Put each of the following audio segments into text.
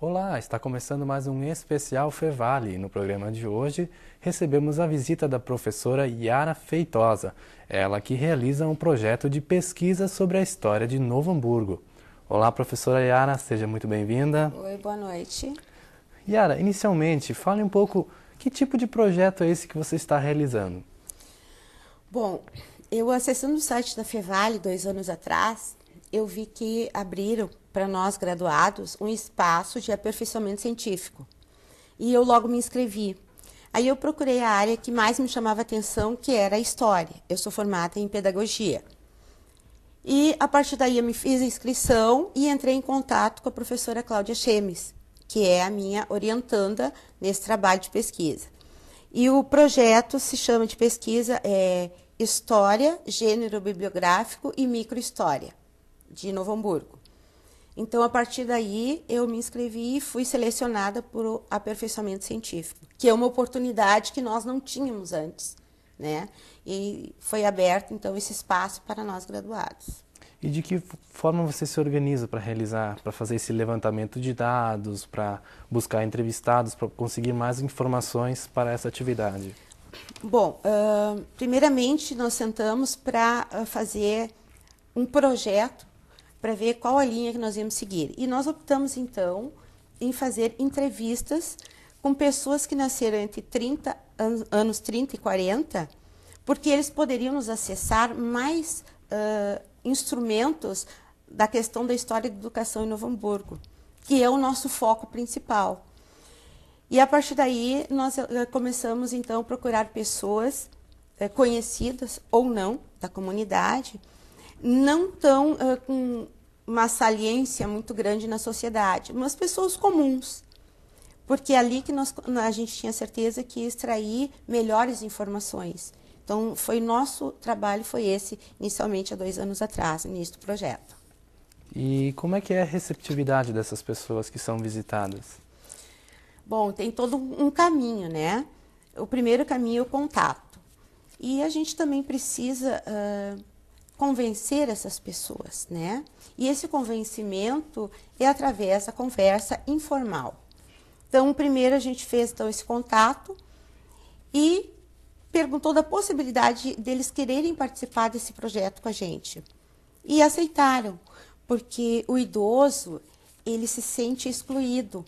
Olá, está começando mais um especial Fevale. No programa de hoje, recebemos a visita da professora Yara Feitosa, ela que realiza um projeto de pesquisa sobre a história de Novo Hamburgo. Olá, professora Yara, seja muito bem-vinda. Oi, boa noite. Yara, inicialmente, fale um pouco que tipo de projeto é esse que você está realizando. Bom, eu acessando o site da Fevale 2 anos atrás, eu vi que abriram para nós graduados um espaço de aperfeiçoamento científico. E eu logo me inscrevi. Aí eu procurei a área que mais me chamava a atenção, que era a história. Eu sou formada em pedagogia. E a partir daí eu me fiz a inscrição e entrei em contato com a professora Cláudia Chemes, que é a minha orientanda nesse trabalho de pesquisa. E o projeto se chama de pesquisa História, Gênero Bibliográfico e Microhistória, de Novo Hamburgo. Então, a partir daí, eu me inscrevi e fui selecionada por aperfeiçoamento científico, que é uma oportunidade que nós não tínhamos antes, né? E foi aberto, então, esse espaço para nós graduados. E de que forma você se organiza para fazer esse levantamento de dados, para buscar entrevistados, para conseguir mais informações para essa atividade? Bom, primeiramente nós sentamos para fazer um projeto para ver qual a linha que nós íamos seguir. E nós optamos, então, em fazer entrevistas com pessoas que nasceram entre anos 30 e 40, porque eles poderiam nos acessar mais instrumentos da questão da história da educação em Novo Hamburgo, que é o nosso foco principal. E a partir daí nós começamos então a procurar pessoas conhecidas ou não da comunidade, não tão com uma saliência muito grande na sociedade, mas pessoas comuns, porque é ali que a gente tinha certeza que ia extrair melhores informações. Então, nosso trabalho foi esse, inicialmente há 2 anos atrás, no início do projeto. E como é que é a receptividade dessas pessoas que são visitadas? Bom, tem todo um caminho, né? O primeiro caminho é o contato. E a gente também precisa convencer essas pessoas, né? E esse convencimento é através da conversa informal. Então, primeiro a gente fez então, esse contato e perguntou da possibilidade deles quererem participar desse projeto com a gente. E aceitaram, porque o idoso, ele se sente excluído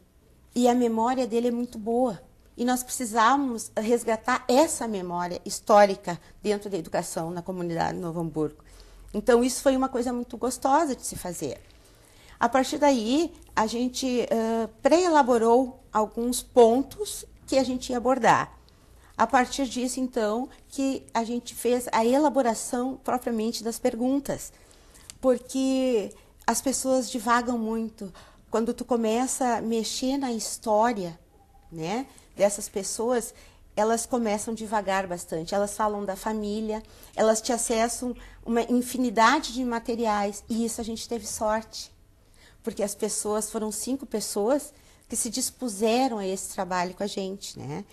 e a memória dele é muito boa. E nós precisamos resgatar essa memória histórica dentro da educação na comunidade de Novo Hamburgo. Então, isso foi uma coisa muito gostosa de se fazer. A partir daí, a gente pré-elaborou alguns pontos que a gente ia abordar. A partir disso, então, que a gente fez a elaboração propriamente das perguntas, porque as pessoas divagam muito. Quando tu começa a mexer na história, né, dessas pessoas, elas começam a divagar bastante. Elas falam da família, elas te acessam uma infinidade de materiais, e isso a gente teve sorte, porque as pessoas, foram 5 pessoas que se dispuseram a esse trabalho com a gente, né?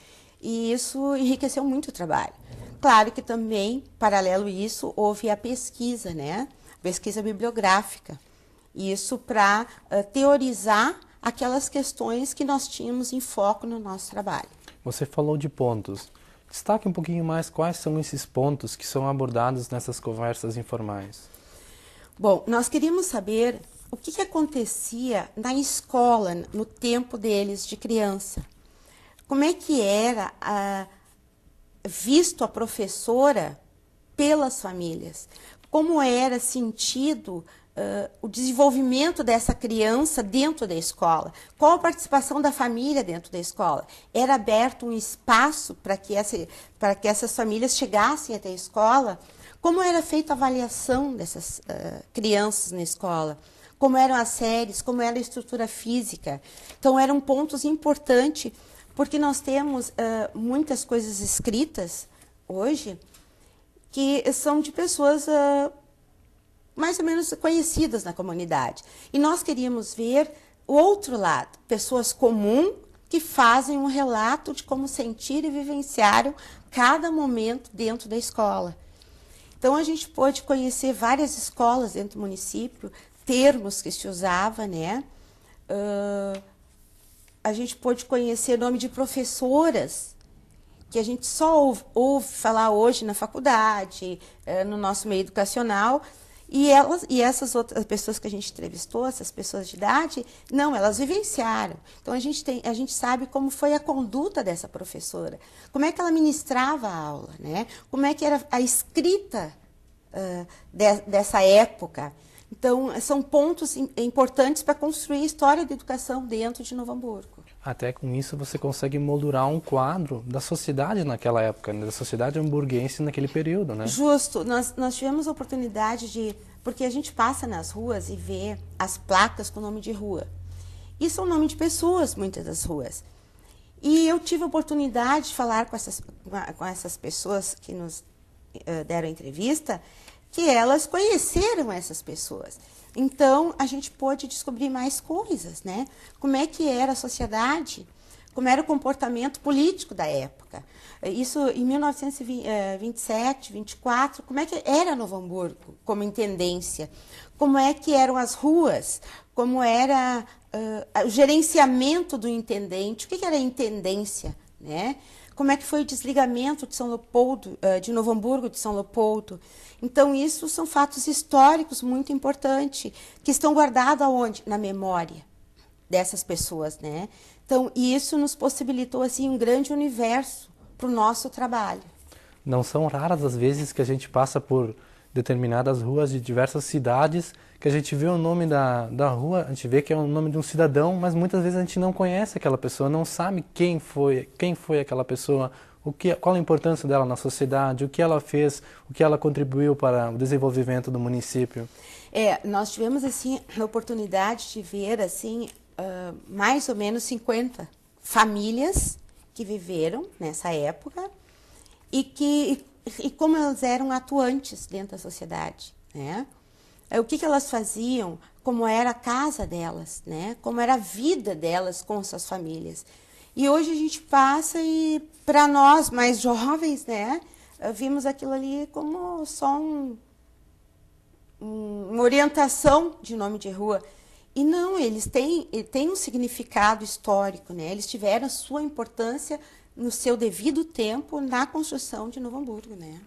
E isso enriqueceu muito o trabalho. Claro que também, paralelo a isso, houve a pesquisa, né? Pesquisa bibliográfica. Isso para teorizar aquelas questões que nós tínhamos em foco no nosso trabalho. Você falou de pontos. Destaque um pouquinho mais quais são esses pontos que são abordados nessas conversas informais. Bom, nós queríamos saber o que acontecia na escola, no tempo deles de criança. Como é que era visto a professora pelas famílias? Como era sentido o desenvolvimento dessa criança dentro da escola? Qual a participação da família dentro da escola? Era aberto um espaço para que essas famílias chegassem até a escola? Como era feita a avaliação dessas crianças na escola? Como eram as séries? Como era a estrutura física? Então, eram pontos importantes, porque nós temos muitas coisas escritas hoje que são de pessoas mais ou menos conhecidas na comunidade. E nós queríamos ver o outro lado, pessoas comuns que fazem um relato de como sentiram e vivenciaram cada momento dentro da escola. Então, a gente pôde conhecer várias escolas dentro do município, termos que se usava, né? a gente pôde conhecer o nome de professoras que a gente só ouve falar hoje na faculdade, no nosso meio educacional, e essas outras pessoas que a gente entrevistou, essas pessoas de idade, não, elas vivenciaram. Então, a gente sabe como foi a conduta dessa professora, como é que ela ministrava a aula, né? Como é que era a escrita dessa época. Então, são pontos importantes para construir a história da educação dentro de Novo Hamburgo. Até com isso você consegue moldurar um quadro da sociedade naquela época, né? Da sociedade hamburguense naquele período, né? Justo. Nós tivemos a oportunidade de... Porque a gente passa nas ruas e vê as placas com nome de rua. E são nome de pessoas, muitas das ruas. E eu tive a oportunidade de falar com essas pessoas que nos deram entrevista, que elas conheceram essas pessoas. Então, a gente pôde descobrir mais coisas, né? Como é que era a sociedade, como era o comportamento político da época. Isso em 1927, 24, como é que era Novo Hamburgo como intendência? Como é que eram as ruas? Como era o gerenciamento do intendente? O que era a intendência, né? Como é que foi o desligamento de São Leopoldo, de Novo Hamburgo de São Leopoldo? Então, isso são fatos históricos muito importantes, que estão guardados aonde? Na memória dessas pessoas, né? Então, isso nos possibilitou, assim, um grande universo para o nosso trabalho. Não são raras as vezes que a gente passa por determinadas ruas de diversas cidades, que a gente vê o nome da rua, a gente vê que é o nome de um cidadão, mas muitas vezes a gente não conhece aquela pessoa, não sabe quem foi aquela pessoa, qual a importância dela na sociedade, o que ela fez, o que ela contribuiu para o desenvolvimento do município. Nós tivemos, assim, a oportunidade de ver, assim, mais ou menos 50 famílias que viveram nessa época e como elas eram atuantes dentro da sociedade, né? O que elas faziam, como era a casa delas, né? Como era a vida delas com suas famílias. E hoje a gente passa e, para nós mais jovens, né, vimos aquilo ali como só uma orientação de nome de rua. E não, eles têm um significado histórico, né? Eles tiveram a sua importância no seu devido tempo na construção de Novo Hamburgo, né?